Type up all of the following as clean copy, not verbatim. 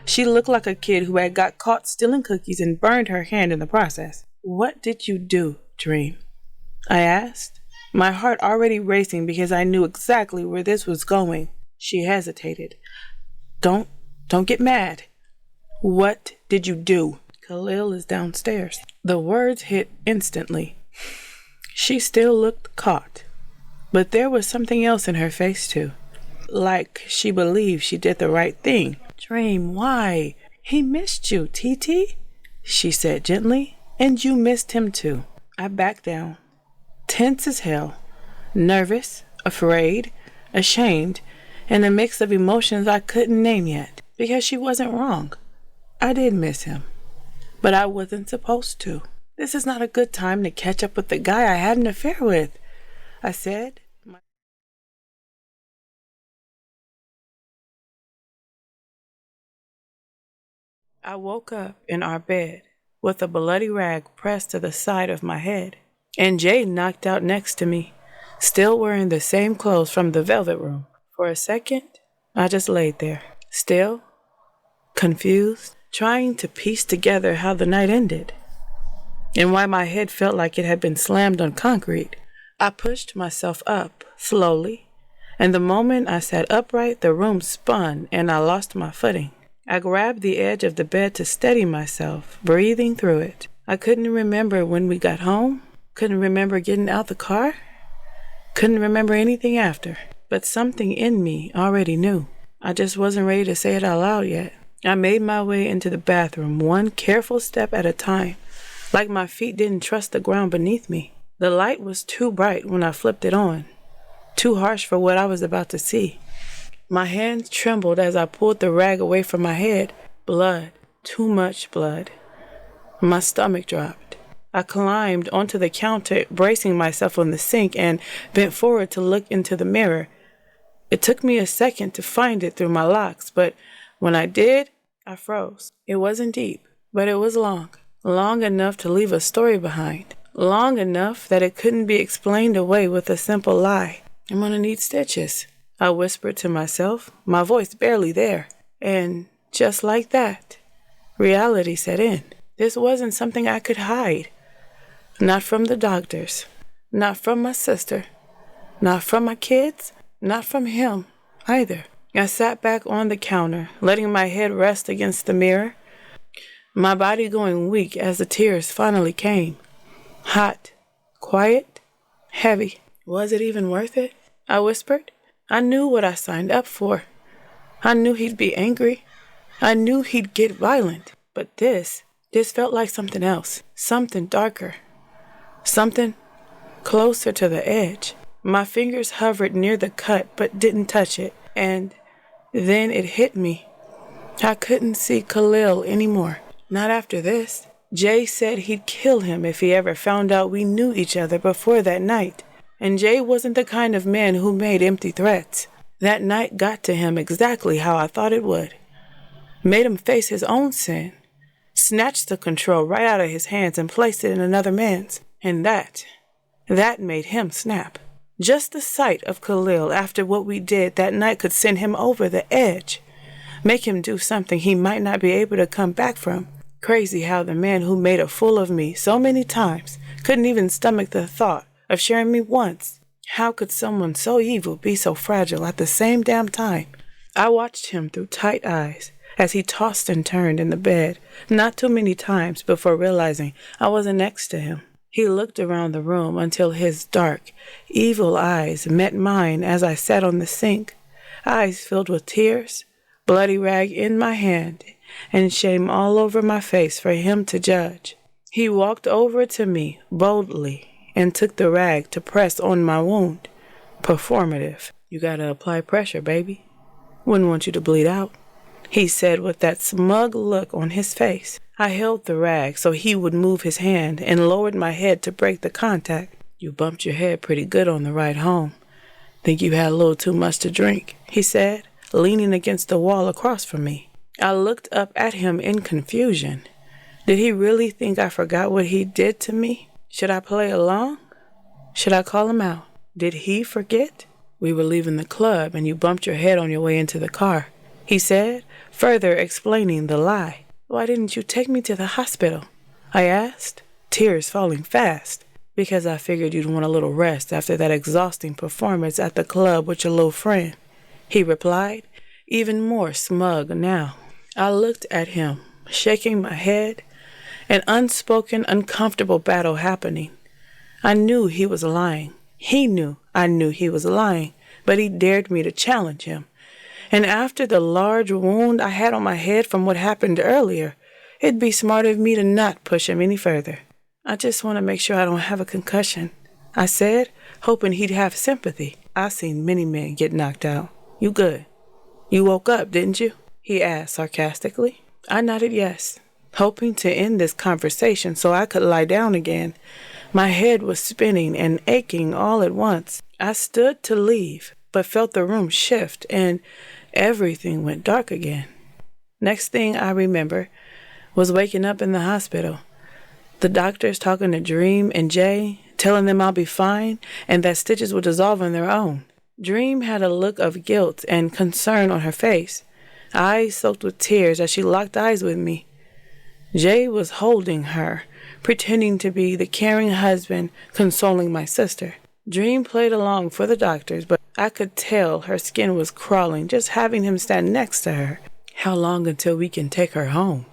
She looked like a kid who had got caught stealing cookies and burned her hand in the process. "What did you do, Dream?" I asked, my heart already racing because I knew exactly where this was going. She hesitated. Don't get mad. What did you do?" "Khalil is downstairs." The words hit instantly. She still looked caught, but there was something else in her face too. Like she believed she did the right thing. "Dream, why? He missed you, TT," she said gently, "and you missed him too." I backed down, tense as hell, nervous, afraid, ashamed, and a mix of emotions I couldn't name yet, because she wasn't wrong. I did miss him, but I wasn't supposed to. "This is not a good time to catch up with the guy I had an affair with," I said. I woke up in our bed with a bloody rag pressed to the side of my head, and Jay knocked out next to me, still wearing the same clothes from the velvet room. For a second, I just laid there, still, confused, trying to piece together how the night ended, and why my head felt like it had been slammed on concrete. I pushed myself up, slowly, and the moment I sat upright, the room spun and I lost my footing. I grabbed the edge of the bed to steady myself, breathing through it. I couldn't remember when we got home, couldn't remember getting out the car, couldn't remember anything after, but something in me already knew. I just wasn't ready to say it out loud yet. I made my way into the bathroom, one careful step at a time, like my feet didn't trust the ground beneath me. The light was too bright when I flipped it on, too harsh for what I was about to see. My hands trembled as I pulled the rag away from my head. Blood, too much blood. My stomach dropped. I climbed onto the counter, bracing myself on the sink, and bent forward to look into the mirror. It took me a second to find it through my locks, but when I did, I froze. It wasn't deep, but it was long. Long enough to leave a story behind. Long enough that it couldn't be explained away with a simple lie. "I'm gonna need stitches," I whispered to myself, my voice barely there. And just like that, reality set in. This wasn't something I could hide. Not from the doctors, not from my sister, not from my kids, not from him either. I sat back on the counter, letting my head rest against the mirror, my body going weak as the tears finally came. Hot, quiet, heavy. "Was it even worth it?" I whispered. I knew what I signed up for. I knew he'd be angry. I knew he'd get violent. But this felt like something else, something darker, something closer to the edge. My fingers hovered near the cut but didn't touch it, and then it hit me. I couldn't see Khalil anymore. Not after this. Jay said he'd kill him if he ever found out we knew each other before that night. And Jay wasn't the kind of man who made empty threats. That night got to him exactly how I thought it would. Made him face his own sin. Snatched the control right out of his hands and placed it in another man's. And that made him snap. Just the sight of Khalil after what we did that night could send him over the edge. Make him do something he might not be able to come back from. Crazy how the man who made a fool of me so many times couldn't even stomach the thought of sharing me once. How could someone so evil be so fragile at the same damn time? I watched him through tight eyes as he tossed and turned in the bed, not too many times before realizing I wasn't next to him. He looked around the room until his dark, evil eyes met mine as I sat on the sink, eyes filled with tears, bloody rag in my hand, and shame all over my face for him to judge. He walked over to me boldly and took the rag to press on my wound. Performative. "You gotta apply pressure, baby. Wouldn't want you to bleed out," he said with that smug look on his face. I held the rag so he would move his hand and lowered my head to break the contact. "You bumped your head pretty good on the ride home. Think you had a little too much to drink," he said, leaning against the wall across from me. I looked up at him in confusion. Did he really think I forgot what he did to me? Should I play along? Should I call him out? Did he forget? "We were leaving the club and you bumped your head on your way into the car," he said, further explaining the lie. Why didn't you take me to the hospital? I asked, tears falling fast. Because I figured you'd want a little rest after that exhausting performance at the club with your little friend, he replied, even more smug now. I looked at him, shaking my head, an unspoken, uncomfortable battle happening. I knew he was lying. He knew I knew he was lying, but he dared me to challenge him. And after the large wound I had on my head from what happened earlier, it'd be smart of me to not push him any further. I just want to make sure I don't have a concussion, I said, hoping he'd have sympathy. I've seen many men get knocked out. You good? You woke up, didn't you? He asked sarcastically. I nodded yes, hoping to end this conversation so I could lie down again. My head was spinning and aching all at once. I stood to leave, but felt the room shift and everything went dark again. Next thing I remember was waking up in the hospital. The doctors talking to Dream and Jay, telling them I'll be fine and that stitches will dissolve on their own. Dream had a look of guilt and concern on her face, eyes soaked with tears as she locked eyes with me. Jay was holding her, pretending to be the caring husband consoling my sister. Dream played along for the doctors, but I could tell her skin was crawling just having him stand next to her. How long until we can take her home?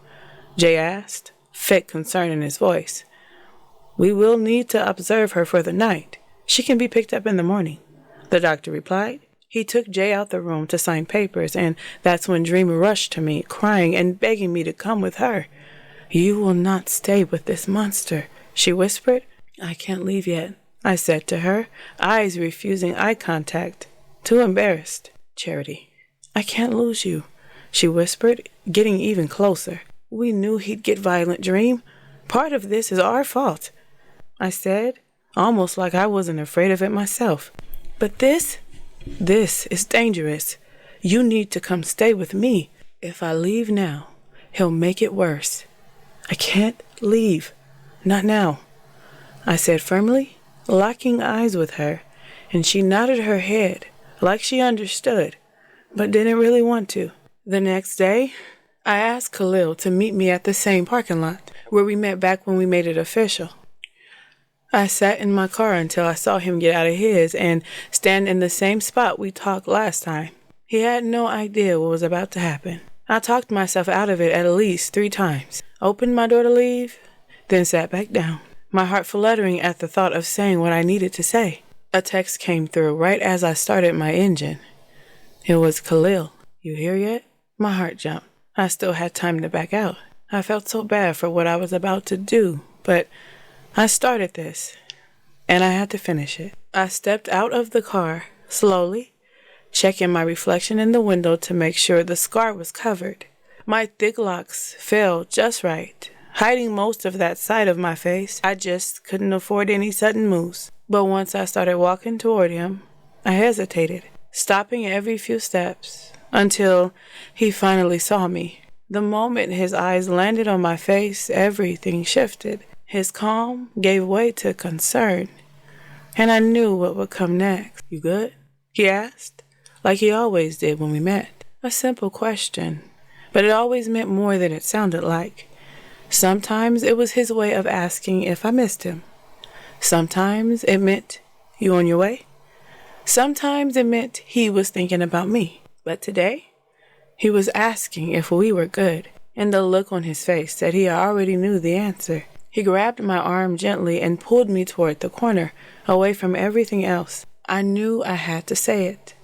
Jay asked, fake concern in his voice. We will need to observe her for the night. She can be picked up in the morning, the doctor replied. He took Jay out the room to sign papers, and that's when Dream rushed to me, crying and begging me to come with her. You will not stay with this monster, she whispered. I can't leave yet, I said to her, eyes refusing eye contact, too embarrassed. Charity, I can't lose you, she whispered, getting even closer. We knew he'd get violent, Dream. Part of this is our fault, I said, almost like I wasn't afraid of it myself. But this is dangerous. You need to come stay with me. If I leave now, he'll make it worse. I can't leave. Not now, I said firmly, locking eyes with her, and she nodded her head like she understood, but didn't really want to. The next day, I asked Khalil to meet me at the same parking lot where we met back when we made it official. I sat in my car until I saw him get out of his and stand in the same spot we talked last time. He had no idea what was about to happen. I talked myself out of it at least 3 times, opened my door to leave, then sat back down, my heart fluttering at the thought of saying what I needed to say. A text came through right as I started my engine. It was Khalil. You here yet? My heart jumped. I still had time to back out. I felt so bad for what I was about to do, but I started this, and I had to finish it. I stepped out of the car, slowly, checking my reflection in the window to make sure the scar was covered. My thick locks fell just right, hiding most of that side of my face. I just couldn't afford any sudden moves. But once I started walking toward him, I hesitated, stopping every few steps, until he finally saw me. The moment his eyes landed on my face, everything shifted. His calm gave way to concern, and I knew what would come next. You good? He asked, like he always did when we met. A simple question, but it always meant more than it sounded like. Sometimes it was his way of asking if I missed him. Sometimes it meant, you on your way? Sometimes it meant he was thinking about me. But today, he was asking if we were good, and the look on his face said he already knew the answer. He grabbed my arm gently and pulled me toward the corner, away from everything else. I knew I had to say it.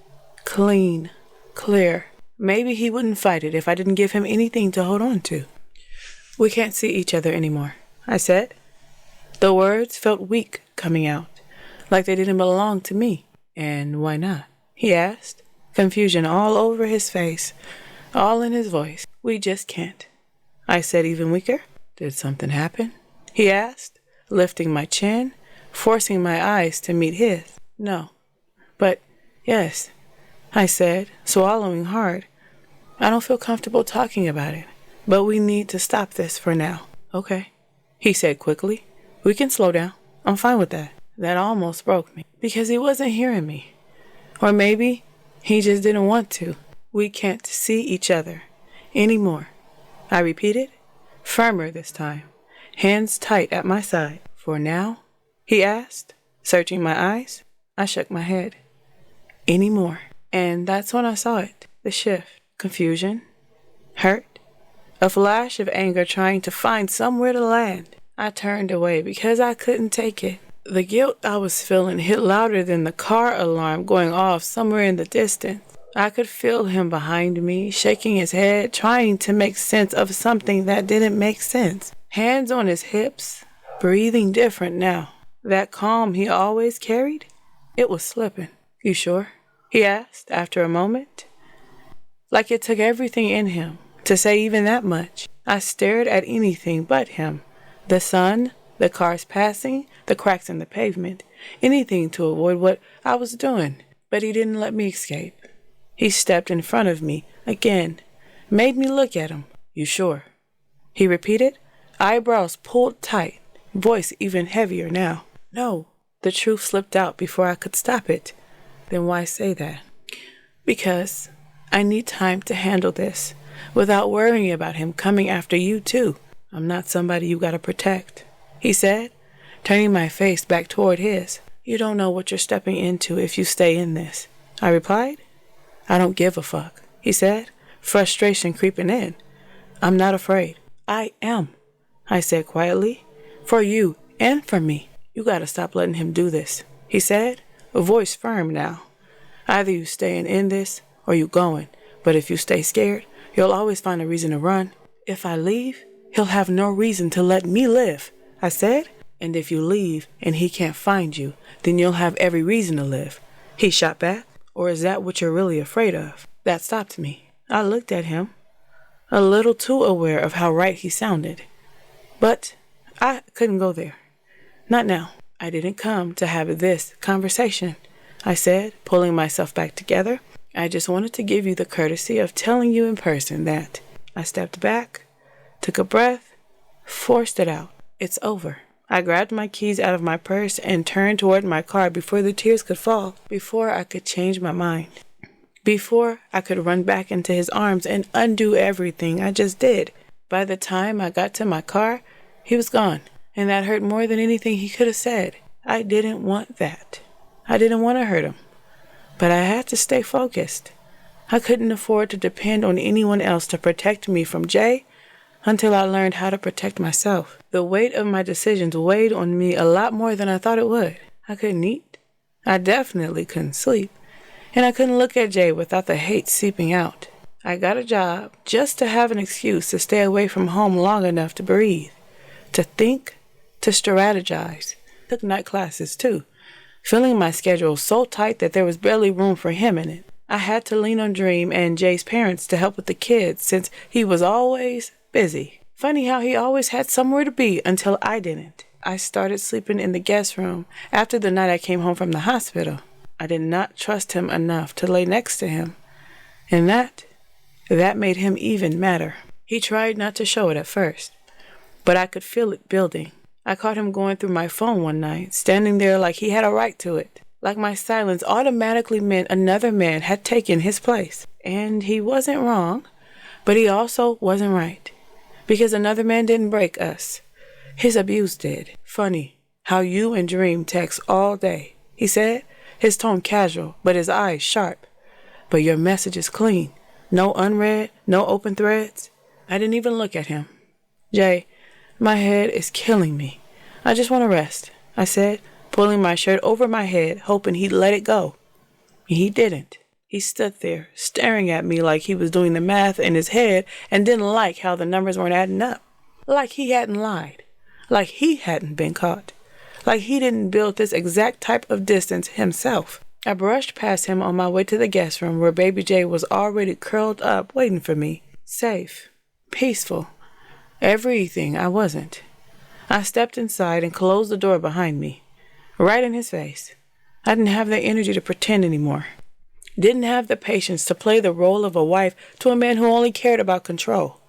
Clean, clear. Maybe he wouldn't fight it if I didn't give him anything to hold on to. We can't see each other anymore, I said. The words felt weak coming out, like they didn't belong to me. And why not? He asked, confusion all over his face, all in his voice. We just can't, I said even weaker. Did something happen? He asked, lifting my chin, forcing my eyes to meet his. No, but yes, I said, swallowing hard. I don't feel comfortable talking about it, but we need to stop this for now. Okay, he said quickly. We can slow down. I'm fine with that. That almost broke me, because he wasn't hearing me. Or maybe he just didn't want to. We can't see each other anymore. I repeated, firmer this time, hands tight at my side. For now? He asked, searching my eyes. I shook my head. Anymore. And that's when I saw it, the shift, confusion, hurt, a flash of anger trying to find somewhere to land. I turned away because I couldn't take it. The guilt I was feeling hit louder than the car alarm going off somewhere in the distance. I could feel him behind me, shaking his head, trying to make sense of something that didn't make sense. Hands on his hips, breathing different now. That calm he always carried, it was slipping. You sure? He asked after a moment. Like it took everything in him to say even that much. I stared at anything but him. The sun, the cars passing, the cracks in the pavement, anything to avoid what I was doing. But he didn't let me escape. He stepped in front of me again, made me look at him. You sure? He repeated, eyebrows pulled tight, voice even heavier now. No, the truth slipped out before I could stop it. Then why say that? Because I need time to handle this without worrying about him coming after you too. I'm not somebody you gotta protect, he said, turning my face back toward his. You don't know what you're stepping into if you stay in this, I replied. I don't give a fuck, he said, frustration creeping in. I'm not afraid. I am, I said quietly. For you and for me. You gotta stop letting him do this, he said, a voice firm now. Either you staying in this or you going, but if you stay scared, you'll always find a reason to run. If I leave, he'll have no reason to let me live, I said. And if you leave and he can't find you, then you'll have every reason to live, he shot back. Or is that what you're really afraid of? That stopped me. I looked at him, a little too aware of how right he sounded. But I couldn't go there. Not now. I didn't come to have this conversation, I said, pulling myself back together. I just wanted to give you the courtesy of telling you in person that. I stepped back, took a breath, forced it out. It's over. I grabbed my keys out of my purse and turned toward my car before the tears could fall, before I could change my mind, before I could run back into his arms and undo everything I just did. By the time I got to my car, he was gone, and that hurt more than anything he could have said. I didn't want that. I didn't want to hurt him, but I had to stay focused. I couldn't afford to depend on anyone else to protect me from Jay until I learned how to protect myself. The weight of my decisions weighed on me a lot more than I thought it would. I couldn't eat. I definitely couldn't sleep. And I couldn't look at Jay without the hate seeping out. I got a job just to have an excuse to stay away from home long enough to breathe, to think, to strategize. Took night classes too, filling my schedule so tight that there was barely room for him in it. I had to lean on Dream and Jay's parents to help with the kids since he was always busy. Funny how he always had somewhere to be until I didn't. I started sleeping in the guest room after the night I came home from the hospital. I did not trust him enough to lay next to him. And that made him even madder. He tried not to show it at first, but I could feel it building. I caught him going through my phone one night, standing there like he had a right to it. Like my silence automatically meant another man had taken his place. And he wasn't wrong, but he also wasn't right. Because another man didn't break us. His abuse did. Funny how you and Dream text all day, he said, his tone casual, but his eyes sharp. But your message is clean. No unread, no open threads. I didn't even look at him. Jay, my head is killing me. I just want to rest, I said, pulling my shirt over my head, hoping he'd let it go. He didn't. He stood there, staring at me like he was doing the math in his head and didn't like how the numbers weren't adding up. Like he hadn't lied. Like he hadn't been caught. Like he didn't build this exact type of distance himself. I brushed past him on my way to the guest room where Baby J was already curled up waiting for me. Safe. Peaceful. Everything I wasn't. I stepped inside and closed the door behind me. Right in his face. I didn't have the energy to pretend anymore. Didn't have the patience to play the role of a wife to a man who only cared about control.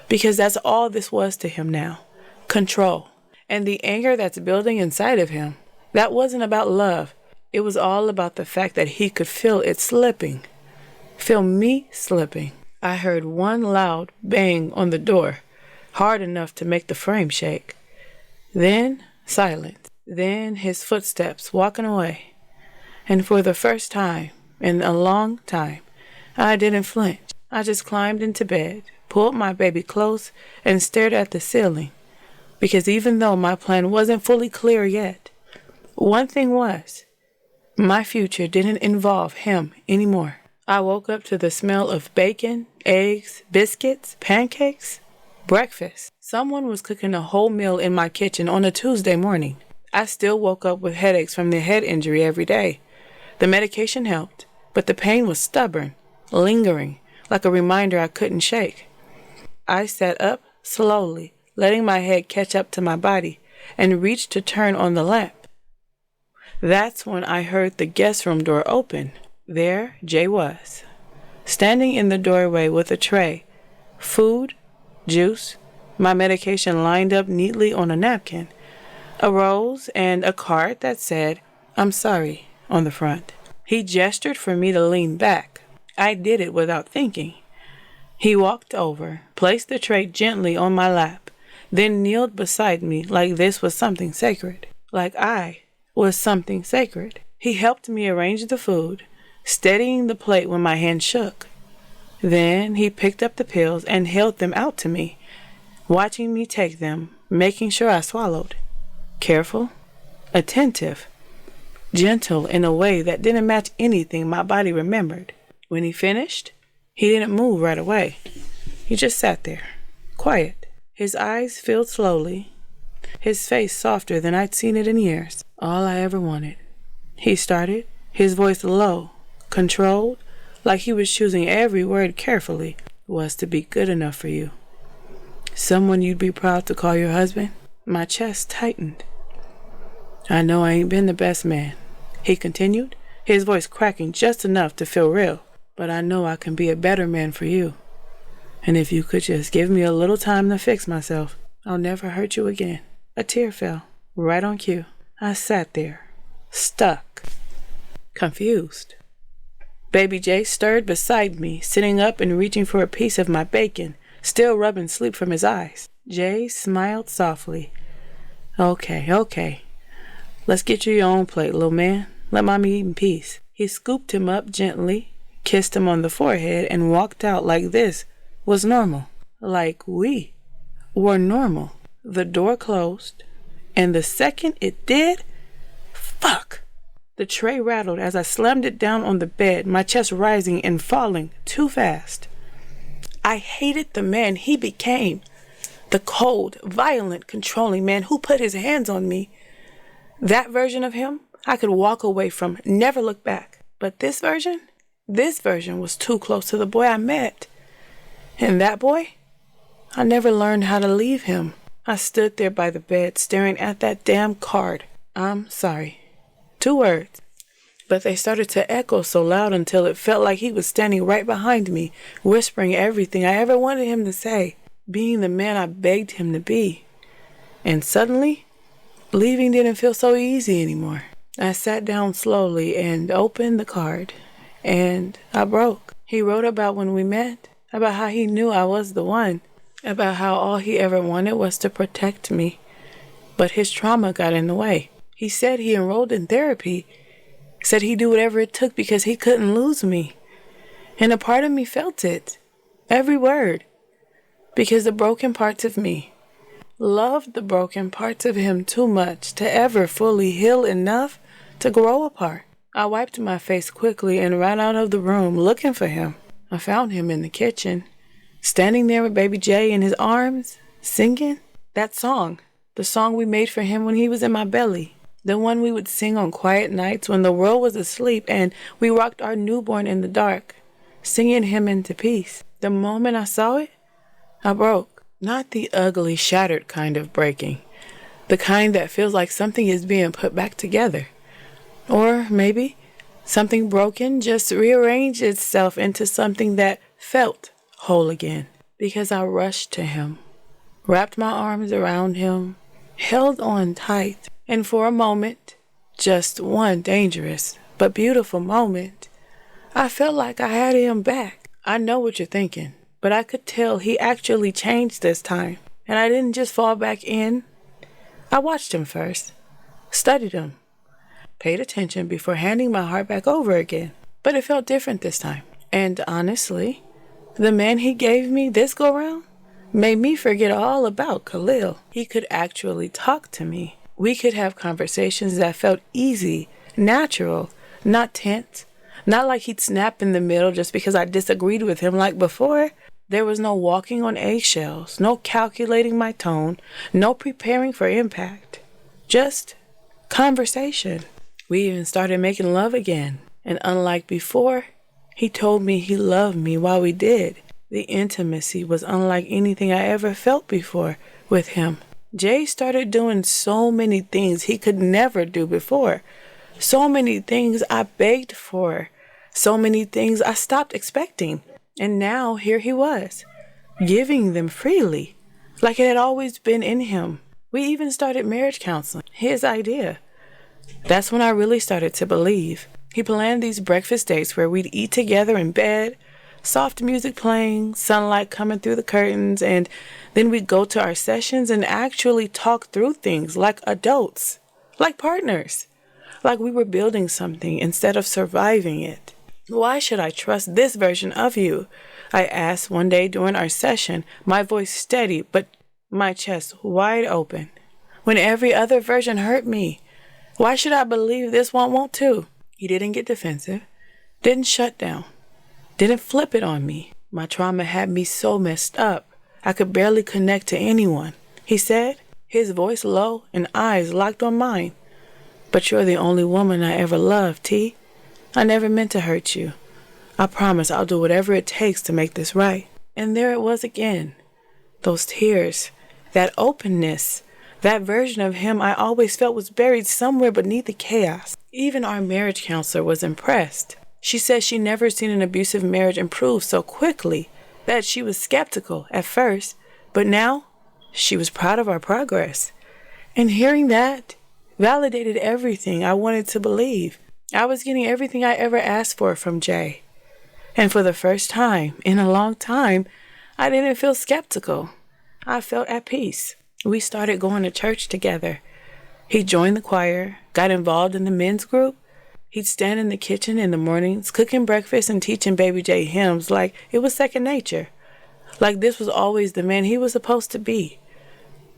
Because that's all this was to him now. Control. And the anger that's building inside of him, that wasn't about love. It was all about the fact that he could feel it slipping. feel me slipping. I heard one loud bang on the door, hard enough to make the frame shake. Then silence. Then his footsteps walking away. And for the first time in a long time, I didn't flinch. I just climbed into bed, pulled my baby close, and stared at the ceiling. Because even though my plan wasn't fully clear yet, one thing was, my future didn't involve him anymore. I woke up to the smell of bacon, eggs, biscuits, pancakes, breakfast. Someone was cooking a whole meal in my kitchen on a Tuesday morning. I still woke up with headaches from the head injury every day. The medication helped, but the pain was stubborn, lingering, like a reminder I couldn't shake. I sat up slowly, letting my head catch up to my body, and reached to turn on the lamp. That's when I heard the guest room door open. There Jay was, standing in the doorway with a tray, food, juice, my medication lined up neatly on a napkin, a rose, and a card that said, "I'm sorry," on the front. He gestured for me to lean back. I did it without thinking. He walked over, placed the tray gently on my lap, then kneeled beside me like this was something sacred, like I was something sacred. He helped me arrange the food, steadying the plate when my hand shook. Then he picked up the pills and held them out to me, watching me take them, making sure I swallowed. Careful, attentive, gentle in a way that didn't match anything my body remembered. When he finished, he didn't move right away. He just sat there, quiet. His eyes filled slowly, his face softer than I'd seen it in years. All I ever wanted. He started, his voice low, controlled, like he was choosing every word carefully, was to be good enough for you. Someone you'd be proud to call your husband? My chest tightened. I know I ain't been the best man, he continued, his voice cracking just enough to feel real. But I know I can be a better man for you. And if you could just give me a little time to fix myself, I'll never hurt you again. A tear fell, right on cue. I sat there, stuck, confused. Baby Jay stirred beside me, sitting up and reaching for a piece of my bacon, still rubbing sleep from his eyes. Jay smiled softly. Okay. Let's get you your own plate, little man. Let mommy eat in peace. He scooped him up gently, kissed him on the forehead, and walked out like this was normal. Like we were normal. The door closed, and the second it did, fuck! The tray rattled as I slammed it down on the bed, my chest rising and falling too fast. I hated the man he became. The cold, violent, controlling man who put his hands on me. That version of him, I could walk away from, never look back. But this version was too close to the boy I met. And that boy, I never learned how to leave him. I stood there by the bed, staring at that damn card. I'm sorry. 2 words. But they started to echo so loud until it felt like he was standing right behind me, whispering everything I ever wanted him to say, being the man I begged him to be. And suddenly, leaving didn't feel so easy anymore. I sat down slowly and opened the card, and I broke. He wrote about when we met, about how he knew I was the one, about how all he ever wanted was to protect me, but his trauma got in the way. He said he enrolled in therapy, said he'd do whatever it took because he couldn't lose me. And a part of me felt it, every word, because the broken parts of me loved the broken parts of him too much to ever fully heal enough to grow apart. I wiped my face quickly and ran out of the room looking for him. I found him in the kitchen, standing there with baby Jay in his arms, singing that song, the song we made for him when he was in my belly, the one we would sing on quiet nights when the world was asleep and we rocked our newborn in the dark, singing him into peace. The moment I saw it, I broke. Not the ugly, shattered kind of breaking, the kind that feels like something is being put back together. Or maybe something broken just rearranged itself into something that felt whole again. Because I rushed to him, wrapped my arms around him, held on tight, and for a moment, just one dangerous but beautiful moment, I felt like I had him back. I know what you're thinking, but I could tell he actually changed this time. And I didn't just fall back in. I watched him first, studied him, paid attention before handing my heart back over again. But it felt different this time. And honestly, the man he gave me this go-round made me forget all about Khalil. He could actually talk to me. We could have conversations that felt easy, natural, not tense. Not like he'd snap in the middle just because I disagreed with him like before. There was no walking on eggshells, no calculating my tone, no preparing for impact. Just conversation. We even started making love again. And unlike before, he told me he loved me while we did. The intimacy was unlike anything I ever felt before with him. Jay started doing so many things he could never do before. So many things I begged for. So many things I stopped expecting. And now here he was, giving them freely, like it had always been in him. We even started marriage counseling, his idea. That's when I really started to believe. He planned these breakfast dates where we'd eat together in bed, soft music playing, sunlight coming through the curtains, and then we'd go to our sessions and actually talk through things like adults, like partners, like we were building something instead of surviving it. Why should I trust this version of you? I asked one day during our session, my voice steady, but my chest wide open. When every other version hurt me, why should I believe this one won't too? He didn't get defensive, didn't shut down, didn't flip it on me. My trauma had me so messed up, I could barely connect to anyone. He said, his voice low and eyes locked on mine. But you're the only woman I ever loved, T. I never meant to hurt you. I promise I'll do whatever it takes to make this right. And there it was again. Those tears, that openness, that version of him I always felt was buried somewhere beneath the chaos. Even our marriage counselor was impressed. She said she never seen an abusive marriage improve so quickly, that she was skeptical at first, but now she was proud of our progress. And hearing that validated everything I wanted to believe. I was getting everything I ever asked for from Jay. And for the first time in a long time, I didn't feel skeptical. I felt at peace. We started going to church together. He joined the choir, got involved in the men's group. He'd stand in the kitchen in the mornings, cooking breakfast and teaching Baby J hymns like it was second nature. Like this was always the man he was supposed to be.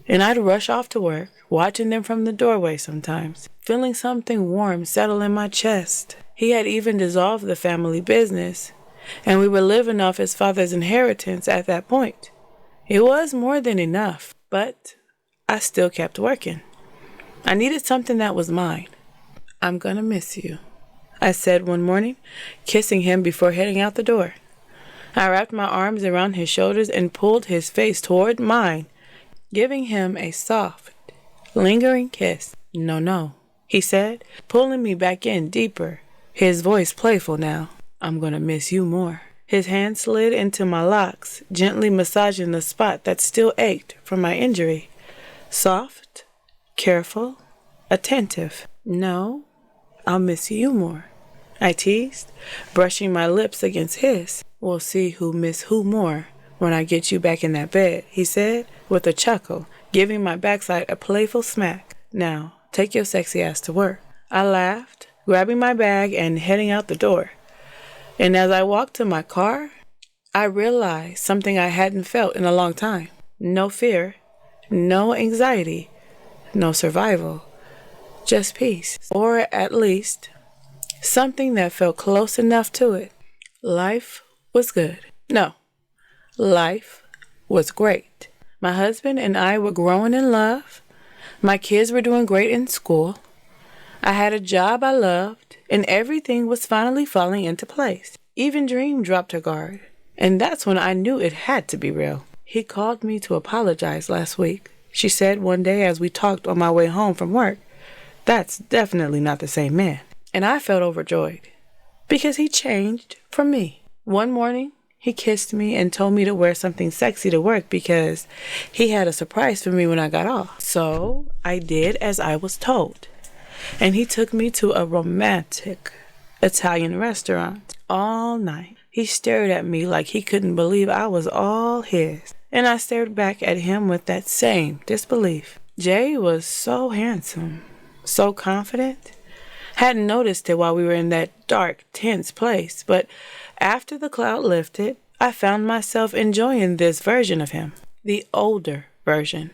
And I'd rush off to work, watching them from the doorway sometimes, feeling something warm settle in my chest. He had even dissolved the family business, and we were living off his father's inheritance at that point. It was more than enough, but I still kept working. I needed something that was mine. I'm gonna miss you, I said one morning, kissing him before heading out the door. I wrapped my arms around his shoulders and pulled his face toward mine, giving him a soft, lingering kiss. No, he said, pulling me back in deeper, his voice playful now. I'm gonna miss you more. His hand slid into my locks, gently massaging the spot that still ached from my injury. Soft, careful, attentive. No, I'll miss you more, I teased, brushing my lips against his. We'll see who miss who more when I get you back in that bed, he said, with a chuckle, giving my backside a playful smack. Now, take your sexy ass to work. I laughed, grabbing my bag and heading out the door. And as I walked to my car, I realized something I hadn't felt in a long time. No fear, no anxiety, no survival, just peace. Or at least, something that felt close enough to it. Life was good. No, life was great. My husband and I were growing in love. My kids were doing great in school. I had a job I loved, and everything was finally falling into place. Even Dream dropped her guard, and that's when I knew it had to be real. He called me to apologize last week, she said one day as we talked on my way home from work. That's definitely not the same man. And I felt overjoyed, because he changed for me. One morning, he kissed me and told me to wear something sexy to work because he had a surprise for me when I got off. So I did as I was told. And he took me to a romantic Italian restaurant. all night. He stared at me like he couldn't believe I was all his, and I stared back at him with that same disbelief. Jay was so handsome, so confident. Hadn't noticed it while we were in that dark, tense place, but after the cloud lifted, I found myself enjoying this version of him, the older version.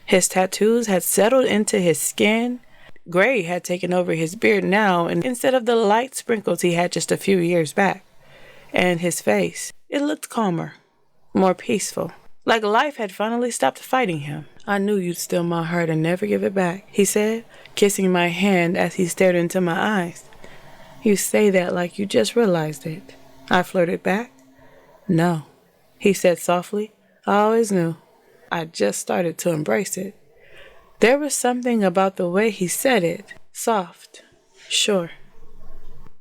His tattoos had settled into his skin. Gray had taken over his beard now, and instead of the light sprinkles he had just a few years back. And his face, it looked calmer, more peaceful, like life had finally stopped fighting him. I knew you'd steal my heart and never give it back, he said, kissing my hand as he stared into my eyes. You say that like you just realized it, I flirted back. No, he said softly. I always knew. I just started to embrace it. There was something about the way he said it, soft, sure,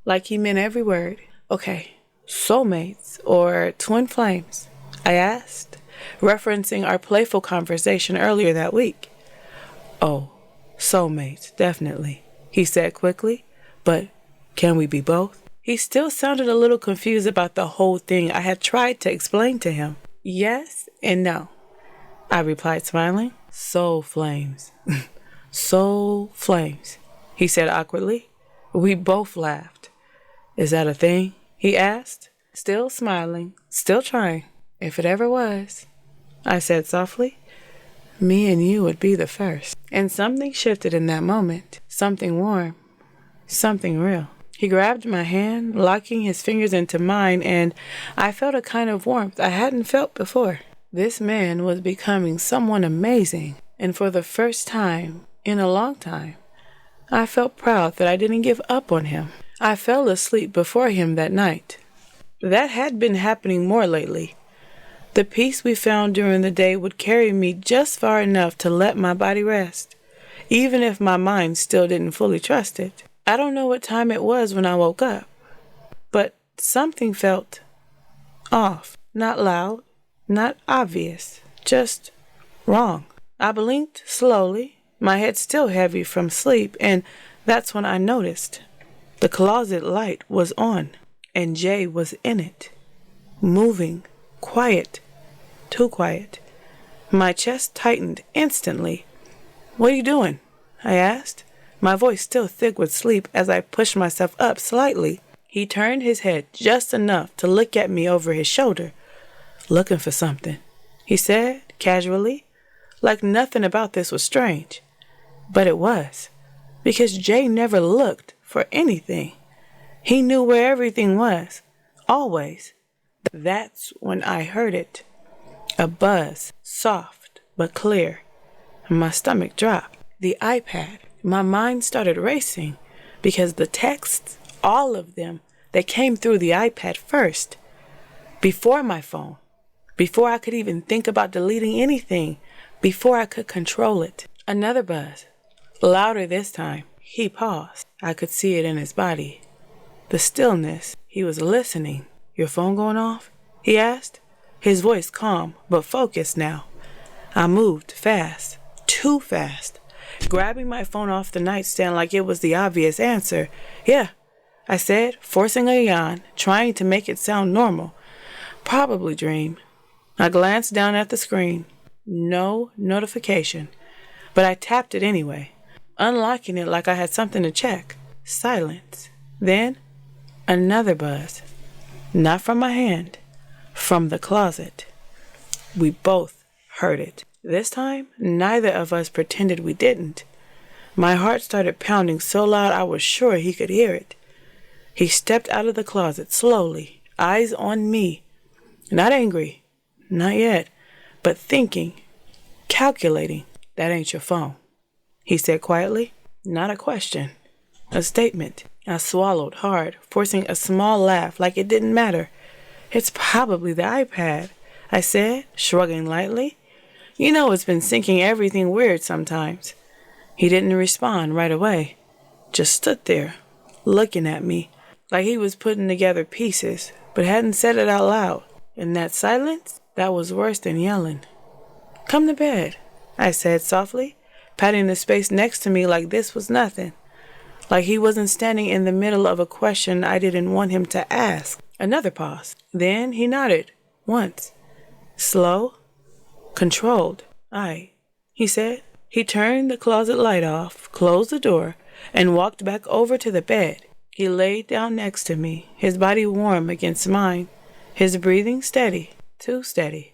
like he meant every word. Okay, soulmates or twin flames, I asked, referencing our playful conversation earlier that week. Oh, soulmates, definitely, he said quickly, but can we be both? He still sounded a little confused about the whole thing I had tried to explain to him. Yes and no, I replied, smiling. Soul flames. Soul flames, he said awkwardly. We both laughed. Is that a thing? He asked, still smiling, still trying. If it ever was, I said softly, me and you would be the first. And something shifted in that moment. Something warm. Something real. He grabbed my hand, locking his fingers into mine, and I felt a kind of warmth I hadn't felt before. This man was becoming someone amazing, and for the first time in a long time, I felt proud that I didn't give up on him. I fell asleep before him that night. That had been happening more lately. The peace we found during the day would carry me just far enough to let my body rest, even if my mind still didn't fully trust it. I don't know what time it was when I woke up, but something felt off, not loud, not obvious, just wrong. I blinked slowly, my head still heavy from sleep, and that's when I noticed. The closet light was on, and Jay was in it, moving, quiet, too quiet. My chest tightened instantly. What are you doing? I asked, my voice still thick with sleep as I pushed myself up slightly. He turned his head just enough to look at me over his shoulder. Looking for something, he said, casually, like nothing about this was strange. But it was, because Jay never looked for anything. He knew where everything was, always. That's when I heard it. A buzz, soft but clear. My stomach dropped. The iPad. My mind started racing because the texts, all of them, they came through the iPad first, before my phone. Before I could even think about deleting anything, before I could control it. Another buzz, louder this time. He paused. I could see it in his body. The stillness. He was listening. Your phone going off? He asked, his voice calm but focused now. I moved fast, too fast, grabbing my phone off the nightstand like it was the obvious answer. Yeah, I said, forcing a yawn, trying to make it sound normal. Probably dream. I glanced down at the screen. No notification. But I tapped it anyway, unlocking it like I had something to check. Silence. Then, another buzz. Not from my hand. From the closet. We both heard it. This time, neither of us pretended we didn't. My heart started pounding so loud I was sure he could hear it. He stepped out of the closet slowly, eyes on me. Not angry. Not yet. But thinking. Calculating. That ain't your phone, he said quietly. Not a question. A statement. I swallowed hard, forcing a small laugh like it didn't matter. It's probably the iPad, I said, shrugging lightly. You know it's been syncing everything weird sometimes. He didn't respond right away. Just stood there, looking at me, like he was putting together pieces, but hadn't said it out loud. In that silence, that was worse than yelling. Come to bed, I said softly, patting the space next to me like this was nothing. like he wasn't standing in the middle of a question I didn't want him to ask. Another pause. Then he nodded. Once. Slow. Controlled. Aye, he said. He turned the closet light off, closed the door, and walked back over to the bed. He laid down next to me, his body warm against mine, his breathing steady, too steady.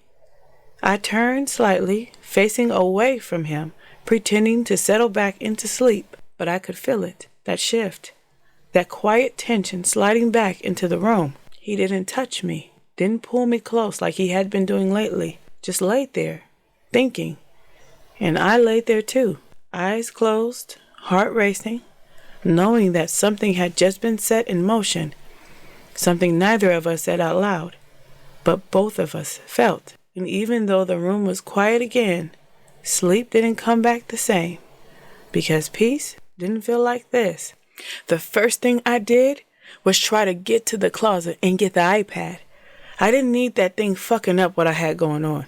I turned slightly, facing away from him, pretending to settle back into sleep, but I could feel it, that shift, that quiet tension sliding back into the room. He didn't touch me, didn't pull me close like he had been doing lately, just laid there, thinking. And I laid there too, eyes closed, heart racing, knowing that something had just been set in motion, something neither of us said out loud, but both of us felt. And even though the room was quiet again, sleep didn't come back the same, because peace didn't feel like this. The first thing I did was try to get to the closet and get the iPad. I didn't need that thing fucking up what I had going on.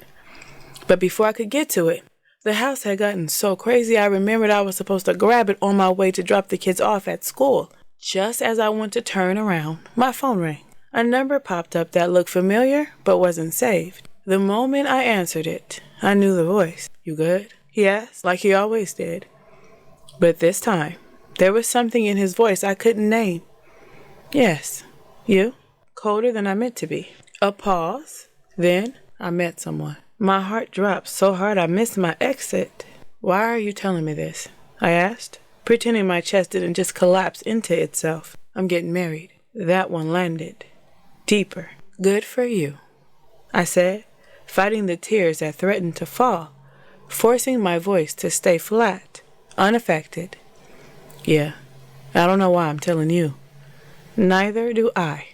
But before I could get to it, the house had gotten so crazy I remembered I was supposed to grab it on my way to drop the kids off at school. Just as I went to turn around, my phone rang. A number popped up that looked familiar but wasn't saved. The moment I answered it, I knew the voice. You good? He asked, like he always did. But this time, there was something in his voice I couldn't name. Yes. You? Colder than I meant to be. A pause. Then I met someone. My heart dropped so hard I missed my exit. Why are you telling me this? I asked, pretending my chest didn't just collapse into itself. I'm getting married. That one landed. Deeper. Good for you, I said, fighting the tears that threatened to fall, forcing my voice to stay flat, unaffected. Yeah, I don't know why I'm telling you. Neither do I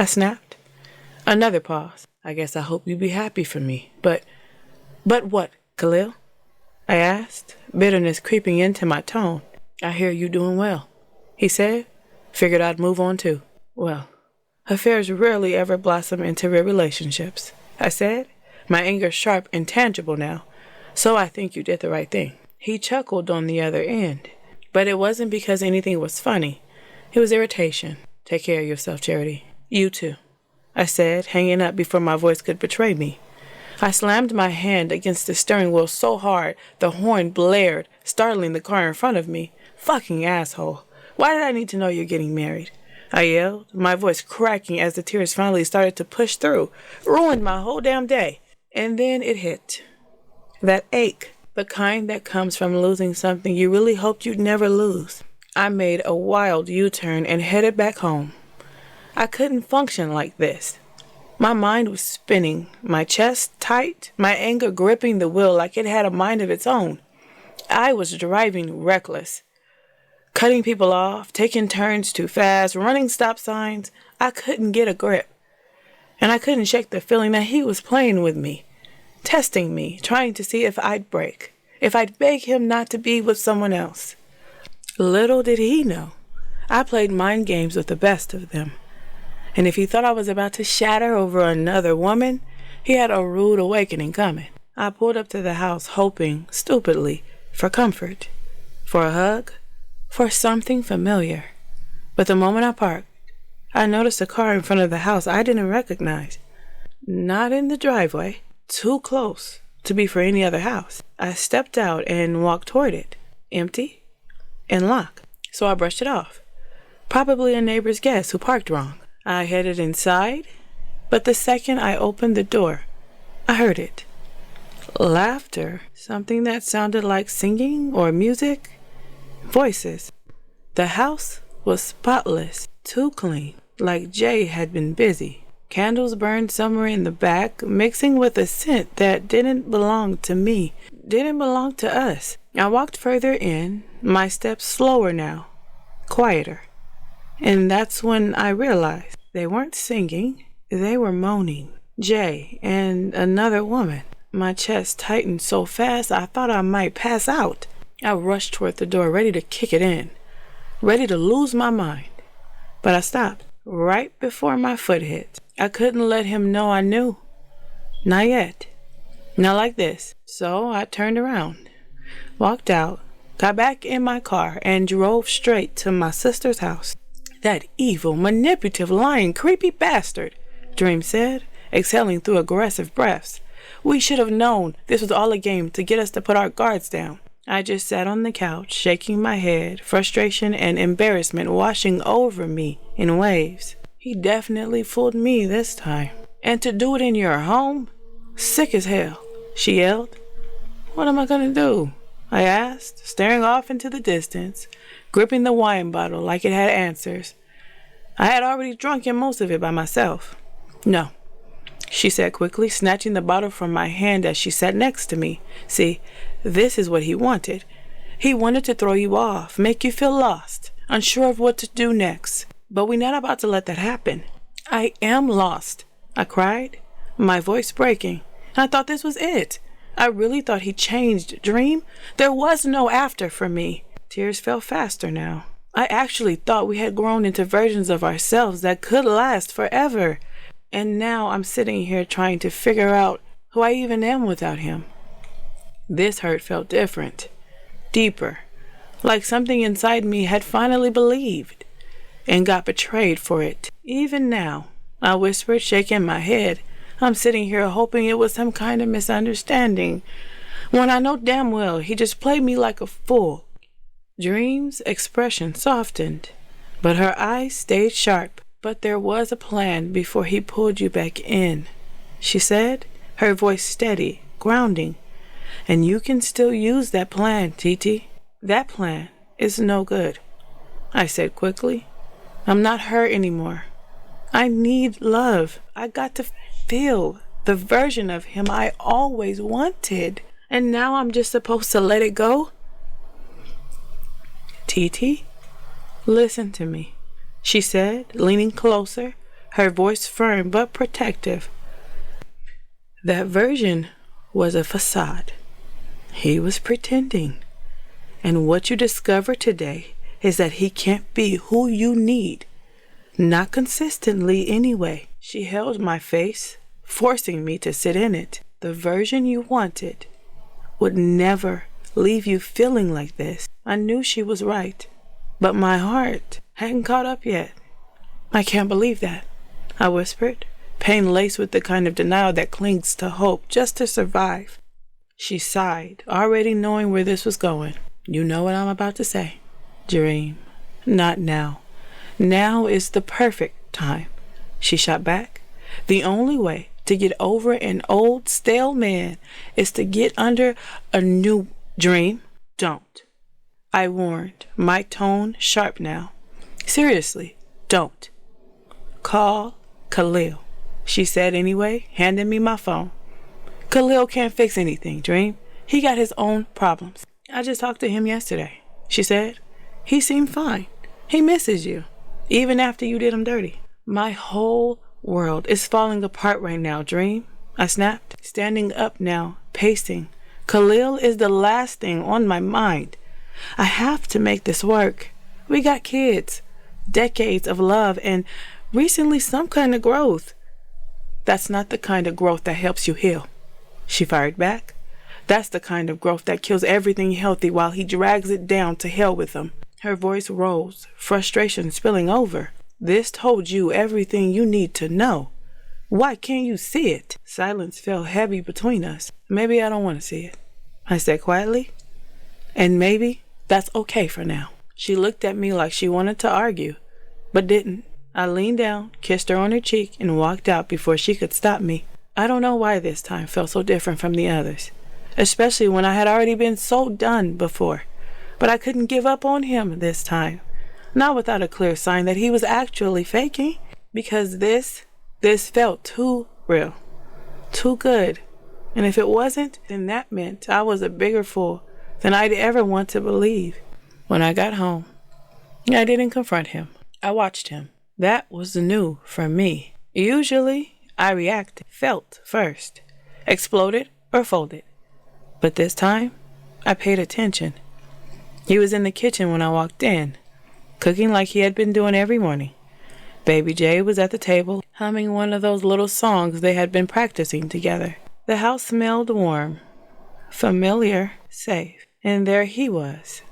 snapped. Another pause. I guess I hope you be happy for me. But what, Khalil? I asked, bitterness creeping into my tone. I hear you doing well, he said. Figured I'd move on too. Well, affairs rarely ever blossom into real relationships, I said, my anger sharp and tangible now. So I think you did the right thing. He chuckled on the other end. But it wasn't because anything was funny. It was irritation. Take care of yourself, Charity. You too, I said, hanging up before my voice could betray me. I slammed my hand against the steering wheel so hard the horn blared, startling the car in front of me. Fucking asshole. Why did I need to know you're getting married? I yelled, my voice cracking as the tears finally started to push through. Ruined my whole damn day. And then it hit. That ache, the kind that comes from losing something you really hoped you'd never lose. I made a wild U-turn and headed back home. I couldn't function like this. My mind was spinning, my chest tight, my anger gripping the wheel like it had a mind of its own. I was driving reckless, cutting people off, taking turns too fast, running stop signs. I couldn't get a grip. And I couldn't shake the feeling that he was playing with me, testing me, trying to see if I'd break, if I'd beg him not to be with someone else. Little did he know, I played mind games with the best of them. And if he thought I was about to shatter over another woman, he had a rude awakening coming. I pulled up to the house hoping, stupidly, for comfort, for a hug, for something familiar. But the moment I parked, I noticed a car in front of the house I didn't recognize. Not in the driveway, too close to be for any other house. I stepped out and walked toward it, empty and locked. So I brushed it off. Probably a neighbor's guest who parked wrong. I headed inside, but the second I opened the door, I heard it. Laughter, something that sounded like singing or music, voices. The house was spotless, too clean, like Jay had been busy. Candles burned somewhere in the back, mixing with a scent that didn't belong to me, didn't belong to us. I walked further in, my steps slower now, quieter. And that's when I realized they weren't singing, they were moaning. Jay and another woman. My chest tightened so fast I thought I might pass out. I rushed toward the door, ready to kick it in, ready to lose my mind. But I stopped right before my foot hit. I couldn't let him know I knew. Not yet. Not like this. So I turned around, walked out, got back in my car, and drove straight to my sister's house. That evil, manipulative, lying, creepy bastard, Dream said, exhaling through aggressive breaths. We should have known this was all a game to get us to put our guards down. I just sat on the couch, shaking my head, frustration and embarrassment washing over me in waves. He definitely fooled me this time. And to do it in your home? Sick as hell, she yelled. What am I gonna do? I asked, staring off into the distance, gripping the wine bottle like it had answers. I had already drunken most of it by myself. No, she said quickly, snatching the bottle from my hand as she sat next to me. See, this is what he wanted. He wanted to throw you off, make you feel lost, unsure of what to do next. But we're not about to let that happen. I am lost, I cried, my voice breaking. I thought this was it. I really thought he changed, Dream. There was no after for me. Tears fell faster now. I actually thought we had grown into versions of ourselves that could last forever. And now I'm sitting here trying to figure out who I even am without him. This hurt felt different, deeper, like something inside me had finally believed and got betrayed for it. Even now, I whispered, shaking my head, I'm sitting here hoping it was some kind of misunderstanding, when I know damn well he just played me like a fool. Dream's expression softened, but her eyes stayed sharp. But there was a plan before he pulled you back in, she said, her voice steady, grounding. And you can still use that plan, Titi. That plan is no good, I said quickly. I'm not her anymore. I need love. I got to feel the version of him I always wanted. And now I'm just supposed to let it go? Titi, listen to me, she said, leaning closer, her voice firm but protective. That version was a facade. He was pretending. And what you discover today is that he can't be who you need. Not consistently anyway. She held my face, forcing me to sit in it. The version you wanted would never leave you feeling like this. I knew she was right, but my heart hadn't caught up yet. I can't believe that, I whispered, pain laced with the kind of denial that clings to hope just to survive. She sighed, already knowing where this was going. You know what I'm about to say. Dream. Not now. Now is the perfect time, she shot back. The only way to get over an old, stale man is to get under a new dream. Don't. I warned, my tone sharp now. Seriously, don't. Call Khalil, she said anyway, handing me my phone. Khalil can't fix anything, Dream. He got his own problems. I just talked to him yesterday, she said. He seemed fine. He misses you, even after you did him dirty. My whole world is falling apart right now, Dream, I snapped, standing up now, pacing. Khalil is the last thing on my mind. I have to make this work. We got kids, decades of love, and recently some kind of growth. That's not the kind of growth that helps you heal, she fired back. That's the kind of growth that kills everything healthy while he drags it down to hell with them. Her voice rose, frustration spilling over. This told you everything you need to know. Why can't you see it? Silence fell heavy between us. Maybe I don't want to see it, I said quietly. And maybe that's okay for now. She looked at me like she wanted to argue, but didn't. I leaned down, kissed her on her cheek, and walked out before she could stop me. I don't know why this time felt so different from the others, especially when I had already been so done before. But I couldn't give up on him this time, not without a clear sign that he was actually faking, because this felt too real, too good. And if it wasn't, then that meant I was a bigger fool than I'd ever want to believe. When I got home, I didn't confront him. I watched him. That was new for me. Usually, I reacted, felt first, exploded or folded. But this time, I paid attention. He was in the kitchen when I walked in, cooking like he had been doing every morning. Baby Jay was at the table, humming one of those little songs they had been practicing together. The house smelled warm, familiar, safe. And there he was,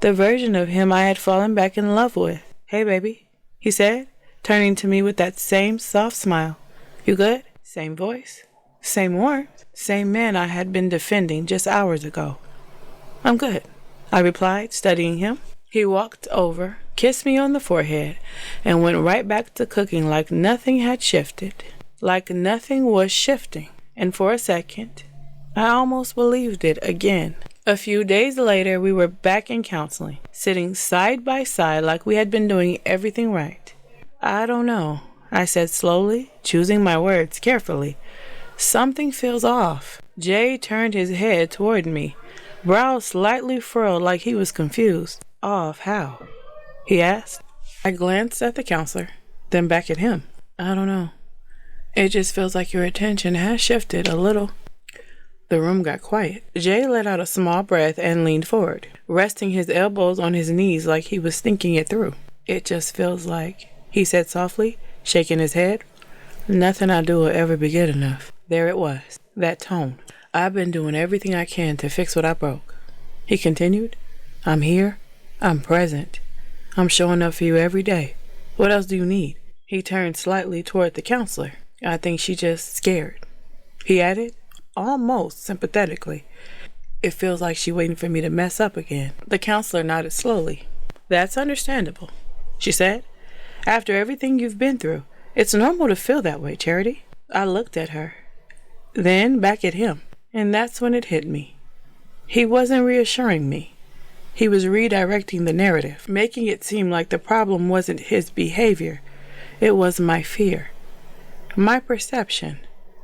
The version of him I had fallen back in love with. "Hey, baby," he said, turning to me with that same soft smile. "You good?" Same voice, same warmth, same man I had been defending just hours ago. "I'm good," I replied, studying him. He walked over, kissed me on the forehead, and went right back to cooking like nothing had shifted. Like nothing was shifting. And for a second, I almost believed it again. A few days later, we were back in counseling, sitting side by side like we had been doing everything right. "I don't know," I said slowly, choosing my words carefully. "Something feels off." Jay turned his head toward me, brows slightly furrowed like he was confused. "Off how?" he asked. I glanced at the counselor, then back at him. "I don't know. It just feels like your attention has shifted a little." The room got quiet. Jay let out a small breath and leaned forward, resting his elbows on his knees like he was thinking it through. "It just feels like," he said softly, shaking his head, "nothing I do will ever be good enough." There it was, that tone. "I've been doing everything I can to fix what I broke," he continued. "I'm here. I'm present. I'm showing up for you every day. What else do you need?" He turned slightly toward the counselor. "I think she's just scared," he added, almost sympathetically. "It feels like she's waiting for me to mess up again." The counselor nodded slowly. "That's understandable," she said. "After everything you've been through, it's normal to feel that way, Charity." I looked at her, then back at him, and that's when it hit me. He wasn't reassuring me. He was redirecting the narrative, making it seem like the problem wasn't his behavior. It was my fear, my perception,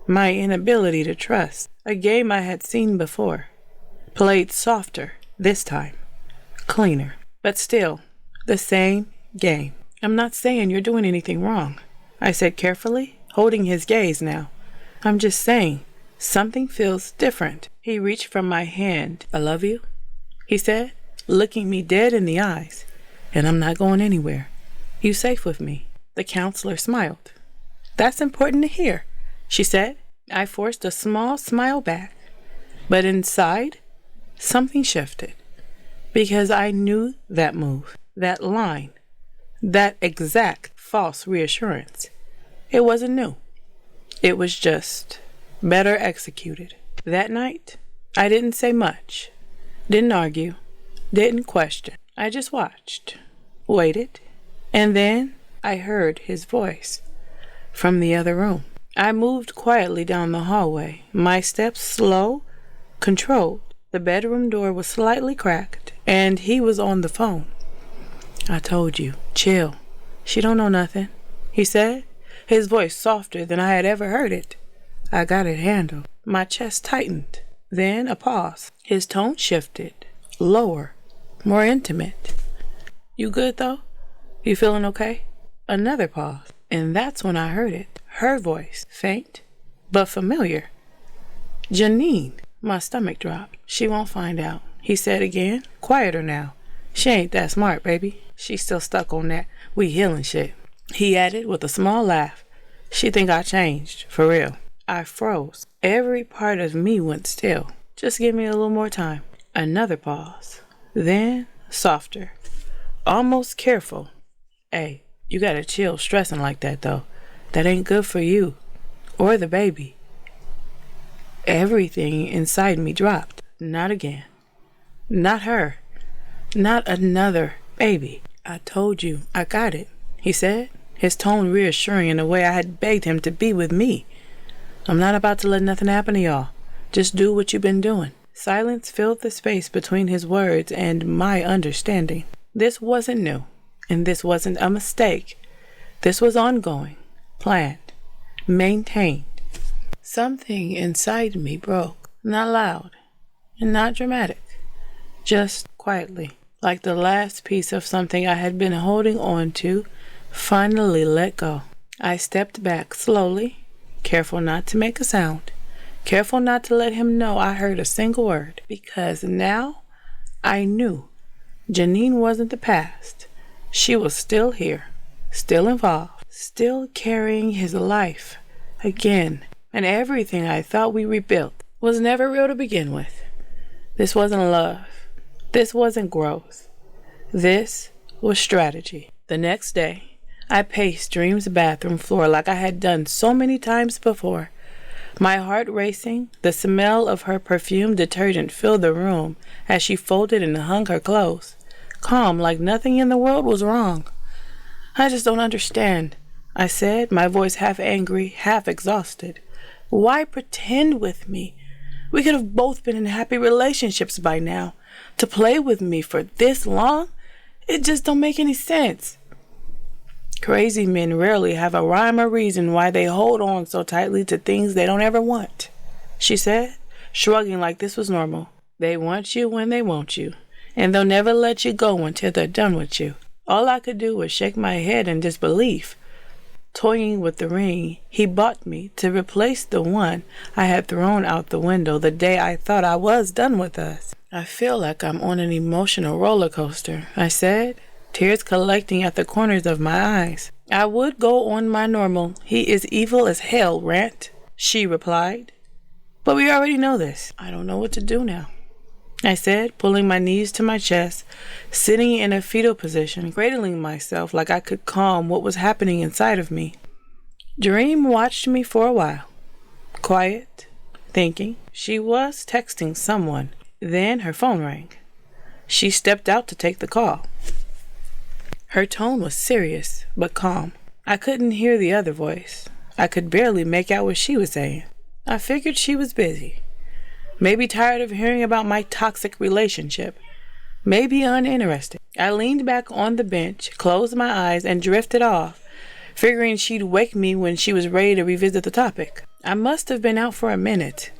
my inability to trust. A game I had seen before, played softer this time, cleaner, but still the same game. "I'm not saying you're doing anything wrong," I said carefully, holding his gaze now. "I'm just saying something feels different." He reached for my hand. "I love you," he said, looking me dead in the eyes. "And I'm not going anywhere. You safe with me." The counselor smiled. "That's important to hear," she said. I forced a small smile back, but inside, something shifted, because I knew that move, that line, that exact false reassurance. It wasn't new. It was just better executed. That night, I didn't say much, didn't argue, didn't question. I just watched, waited, and then I heard his voice from the other room. I moved quietly down the hallway, my steps slow, controlled. The bedroom door was slightly cracked, and he was on the phone. "I told you, chill. She don't know nothing," he said, his voice softer than I had ever heard it. I got it handled. My chest tightened. Then a pause. His tone shifted, lower, more intimate. "You good, though? You feeling okay?" Another pause. And that's when I heard it. Her voice, faint, but familiar. "Janine." My stomach dropped. "She won't find out," he said again, quieter now. "She ain't that smart, baby. She's still stuck on that we healing shit." He added with a small laugh. "She think I changed, for real." I froze. Every part of me went still. "Just give me a little more time." Another pause. Then, softer, almost careful. "Hey, you gotta chill stressing like that, though. That ain't good for you or the baby." Everything inside me dropped. Not again. Not her. Not another baby. "I told you, I got it," he said, his tone reassuring in a way I had begged him to be with me. "I'm not about to let nothing happen to y'all. Just do what you've been doing." Silence filled the space between his words and my understanding. This wasn't new, and this wasn't a mistake. This was ongoing, planned, maintained. Something inside me broke, not loud and not dramatic, just quietly, like the last piece of something I had been holding on to finally let go. I stepped back slowly, careful not to make a sound, careful not to let him know I heard a single word, because now I knew Janine wasn't the past. She was still here, still involved, still carrying his life again. And everything I thought we rebuilt was never real to begin with. This wasn't love. This wasn't growth. This was strategy. The next day, I paced Dream's bathroom floor like I had done so many times before. My heart racing, the smell of her perfumed detergent filled the room as she folded and hung her clothes, calm like nothing in the world was wrong. I just don't understand, I said, my voice half angry, half exhausted. Why pretend with me? We could have both been in happy relationships by now. To play with me for this long? It just don't make any sense. Crazy men rarely have a rhyme or reason why they hold on so tightly to things they don't ever want, she said, shrugging like this was normal. They want you when they want you, and they'll never let you go until they're done with you. All I could do was shake my head in disbelief. Toying with the ring he bought me to replace the one I had thrown out the window the day I thought I was done with us. I feel like I'm on an emotional roller coaster, I said, tears collecting at the corners of my eyes. I would go on my normal, he is evil as hell rant, she replied. But we already know this. I don't know what to do now, I said, pulling my knees to my chest, sitting in a fetal position, cradling myself like I could calm what was happening inside of me. Dream watched me for a while, quiet, thinking. She was texting someone. Then her phone rang. She stepped out to take the call. Her tone was serious, but calm. I couldn't hear the other voice. I could barely make out what she was saying. I figured she was busy. Maybe tired of hearing about my toxic relationship. Maybe uninterested. I leaned back on the bench, closed my eyes, and drifted off, figuring she'd wake me when she was ready to revisit the topic. I must have been out for a minute,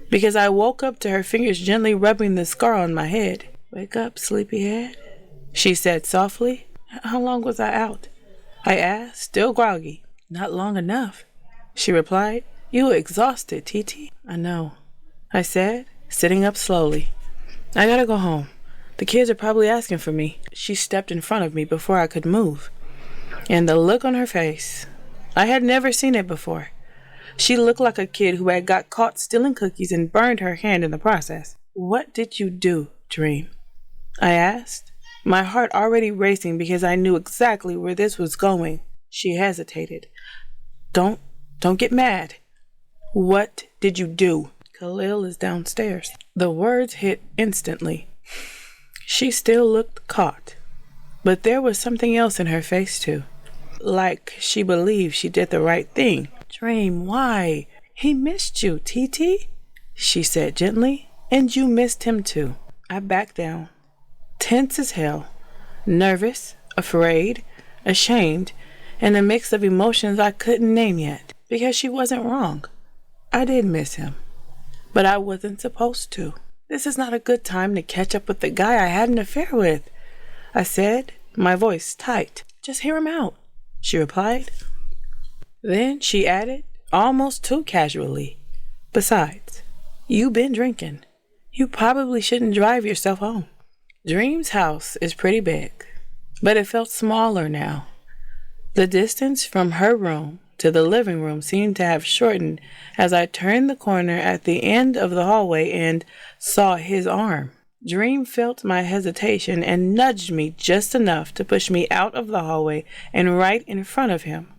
because I woke up to her fingers gently rubbing the scar on my head. Wake up, sleepyhead, she said softly. How long was I out? I asked, still groggy. Not long enough, she replied. You were exhausted, TT. I know, I said, sitting up slowly. I gotta go home. The kids are probably asking for me. She stepped in front of me before I could move. And the look on her face, I had never seen it before. She looked like a kid who had got caught stealing cookies and burned her hand in the process. What did you do, Dream? I asked, my heart already racing because I knew exactly where this was going. She hesitated. Don't get mad. What did you do? Khalil is downstairs. The words hit instantly. She still looked caught, but there was something else in her face too. Like she believed she did the right thing. Dream, why? He missed you, TT, she said gently, and you missed him too. I backed down, tense as hell, nervous, afraid, ashamed, and a mix of emotions I couldn't name yet, because she wasn't wrong. I did miss him, but I wasn't supposed to. This is not a good time to catch up with the guy I had an affair with, I said, my voice tight. Just hear him out, she replied. Then she added, almost too casually, besides, you been drinking. You probably shouldn't drive yourself home. Dream's house is pretty big, but it felt smaller now. The distance from her room to the living room seemed to have shortened as I turned the corner at the end of the hallway and saw his arm. Dream felt my hesitation and nudged me just enough to push me out of the hallway and right in front of him.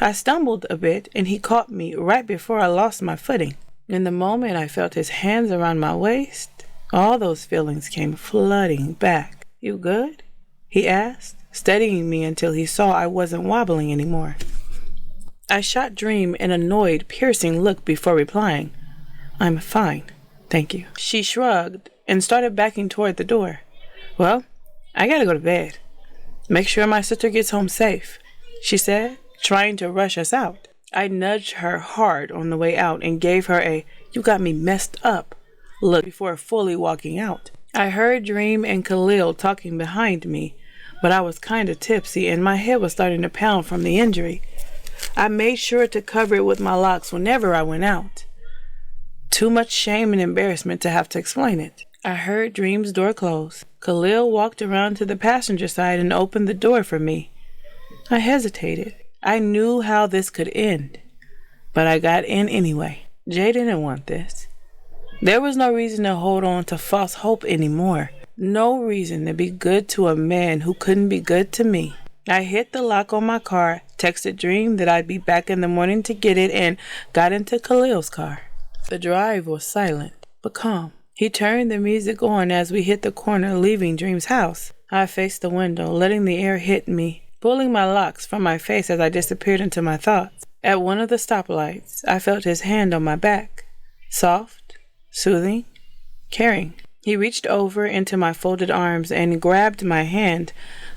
I stumbled a bit and he caught me right before I lost my footing. In the moment I felt his hands around my waist, all those feelings came flooding back. You good? He asked, steadying me until he saw I wasn't wobbling anymore. I shot Dream an annoyed, piercing look before replying. I'm fine, thank you. She shrugged and started backing toward the door. Well, I gotta go to bed. Make sure my sister gets home safe, she said, trying to rush us out. I nudged her hard on the way out and gave her a "you got me messed up" look before fully walking out. I heard Dream and Khalil talking behind me, but I was kind of tipsy and my head was starting to pound from the injury. I made sure to cover it with my locks whenever I went out. Too much shame and embarrassment to have to explain it. I heard Dream's door close. Khalil walked around to the passenger side and opened the door for me. I hesitated. I knew how this could end, but I got in anyway. Jay didn't want this. There was no reason to hold on to false hope anymore. No reason to be good to a man who couldn't be good to me. I hit the lock on my car, texted Dream that I'd be back in the morning to get it, and got into Khalil's car. The drive was silent, but calm. He turned the music on as we hit the corner, leaving Dream's house. I faced the window, letting the air hit me, pulling my locks from my face as I disappeared into my thoughts. At one of the stoplights, I felt his hand on my back. Soft, soothing, caring. He reached over into my folded arms and grabbed my hand,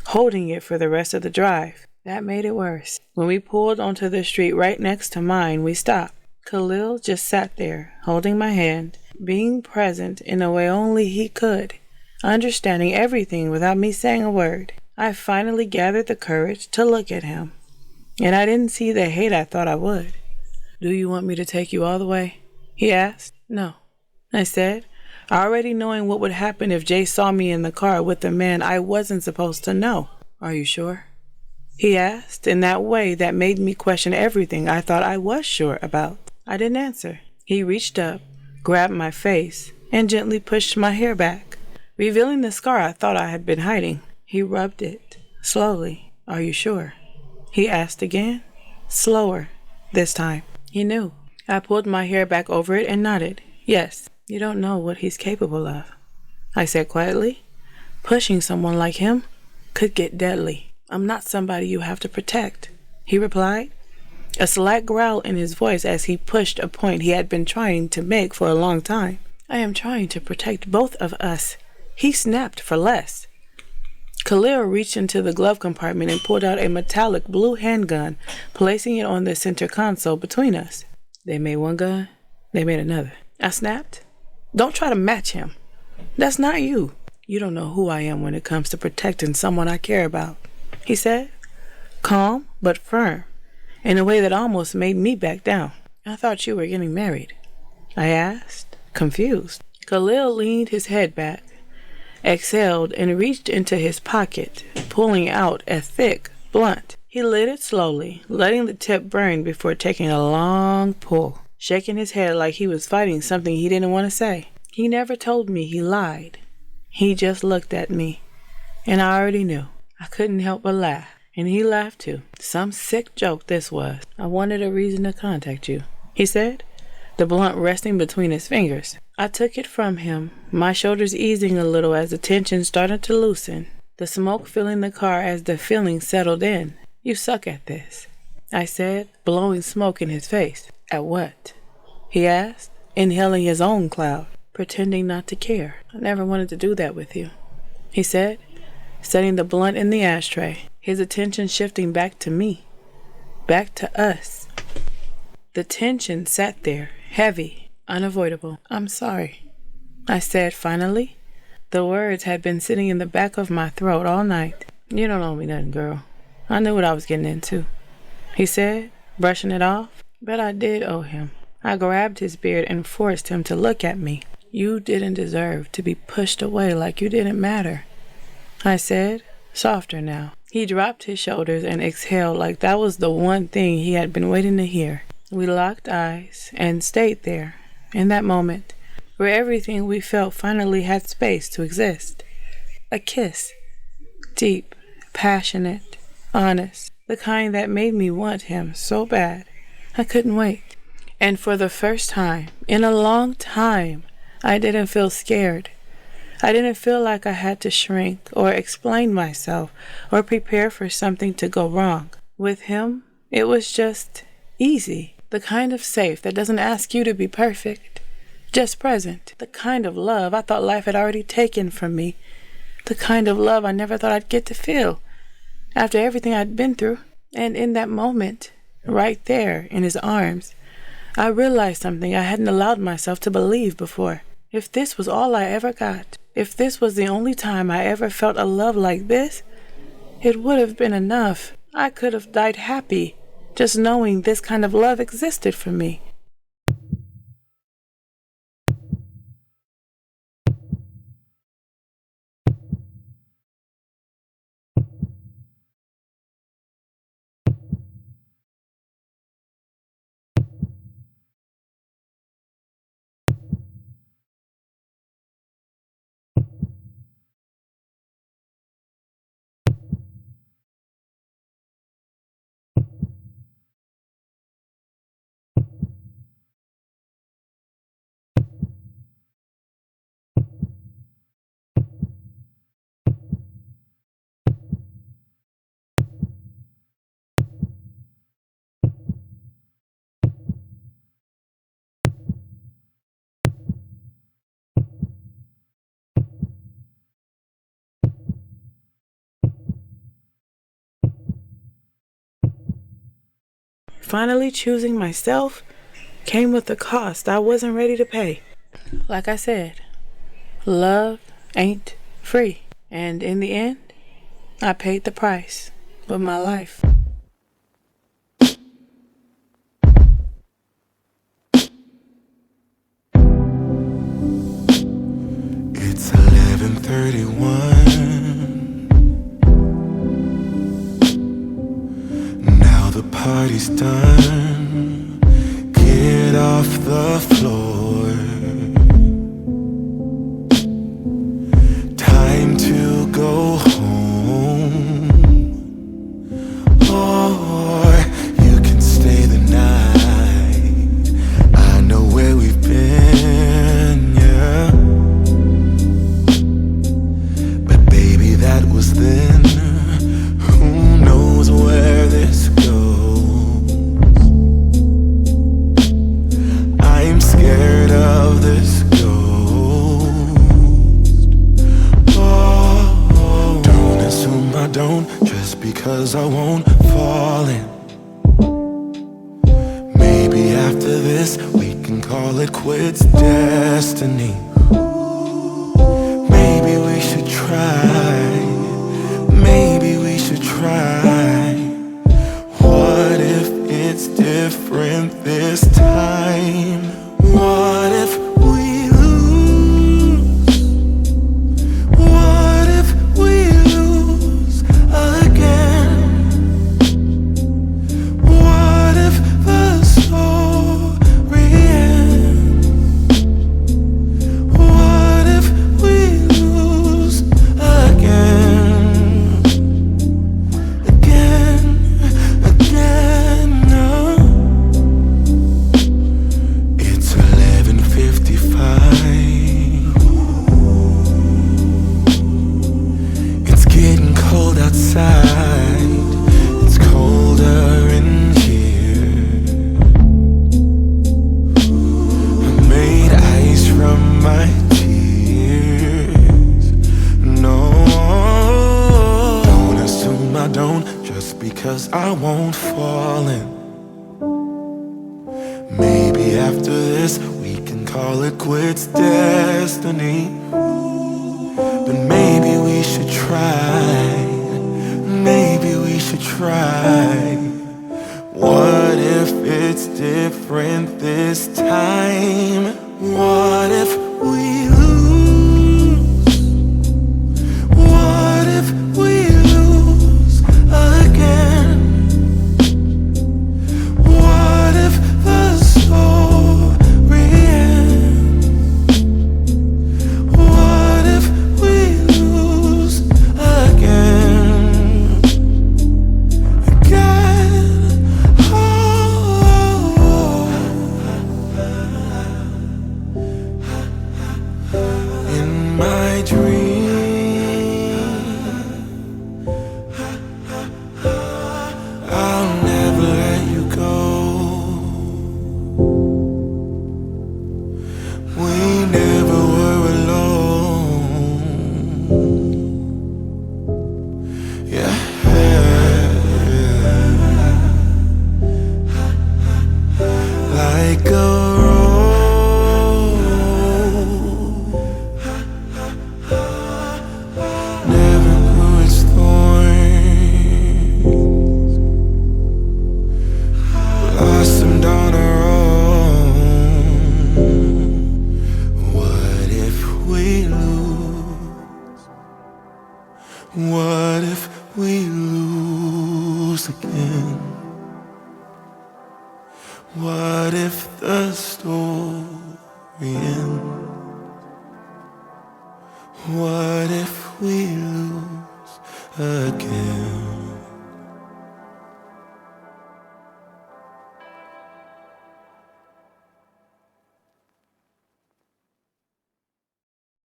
holding it for the rest of the drive. That made it worse. When we pulled onto the street right next to mine, we stopped. Khalil just sat there, holding my hand, being present in a way only he could, understanding everything without me saying a word. I finally gathered the courage to look at him, and I didn't see the hate I thought I would. "Do you want me to take you all the way?" he asked. "No," I said, already knowing what would happen if Jay saw me in the car with the man I wasn't supposed to know. "Are you sure?" he asked, in that way that made me question everything I thought I was sure about. I didn't answer. He reached up, grabbed my face, and gently pushed my hair back, revealing the scar I thought I had been hiding. He rubbed it, slowly. "Are you sure?" he asked again, slower this time. He knew. I pulled my hair back over it and nodded. "Yes." "You don't know what he's capable of," I said quietly. "Pushing someone like him could get deadly." "I'm not somebody you have to protect," he replied, a slight growl in his voice as he pushed a point he had been trying to make for a long time. "I am trying to protect both of us." He snapped for less. Khalil reached into the glove compartment and pulled out a metallic blue handgun, placing it on the center console between us. "They made one gun, they made another," I snapped. "Don't try to match him. That's not you. You don't know who I am when it comes to protecting someone I care about," he said, calm but firm, in a way that almost made me back down. "I thought you were getting married," I asked, confused. Khalil leaned his head back, exhaled, and reached into his pocket, pulling out a thick blunt. He lit it slowly, letting the tip burn before taking a long pull, shaking his head like he was fighting something he didn't want to say. He never told me he lied. He just looked at me, and I already knew. I couldn't help but laugh, and he laughed too. Some sick joke this was. "I wanted a reason to contact you," he said, the blunt resting between his fingers. I took it from him, my shoulders easing a little as the tension started to loosen, the smoke filling the car as the feeling settled in. "You suck at this," I said, blowing smoke in his face. "At what?" he asked, inhaling his own cloud. "Pretending not to care. I never wanted to do that with you," he said, setting the blunt in the ashtray, his attention shifting back to me, back to us. The tension sat there, heavy, unavoidable. "I'm sorry," I said finally. The words had been sitting in the back of my throat all night. "You don't owe me nothing, girl. I knew what I was getting into," he said, brushing it off. But I did owe him. I grabbed his beard and forced him to look at me. "You didn't deserve to be pushed away like you didn't matter," I said, softer now. He dropped his shoulders and exhaled like that was the one thing he had been waiting to hear. We locked eyes and stayed there, in that moment, where everything we felt finally had space to exist. A kiss. Deep, passionate, honest, the kind that made me want him so bad. I couldn't wait. And for the first time, in a long time, I didn't feel scared. I didn't feel like I had to shrink or explain myself or prepare for something to go wrong. With him, it was just easy. The kind of safe that doesn't ask you to be perfect, just present. The kind of love I thought life had already taken from me. The kind of love I never thought I'd get to feel after everything I'd been through. And in that moment, right there in his arms, I realized something I hadn't allowed myself to believe before. If this was all I ever got, if this was the only time I ever felt a love like this, it would have been enough. I could have died happy, just knowing this kind of love existed for me. finally choosing myself came with a cost I wasn't ready to pay. Like I said, love ain't free. And in the end, I paid the price with my life. It's 11:31. Now the party's done. Get off the floor. Time to go home. Or you can stay the night. I know where we've been, yeah. But baby, that was then. Who knows where this goes? I'm scared of this ghost. Oh, don't assume I don't, just because I won't fall in. Maybe after this we can call it quits, destiny. Maybe we should try. Maybe we should try. What if it's different this time? What if we lose? What if we lose again? What if the story ends? What if we lose again? Again, no. It's 11:55. It's getting cold outside. It's colder in here. I made ice from my tears. No, don't assume I don't, just because I won't fall in. Maybe after this we can call it quits, destiny. But maybe we should try. Maybe we should try. What if it's different this time? What if we lose? What if we lose again? What if the story ends? What if we lose again? Again, oh. In my dream, I'll never let you go. We never were alone. Yeah. Like a rose, never grew its thorns. Blossomed on our own. What if we lose? What if we lose again? What if the story ends? What if we lose again?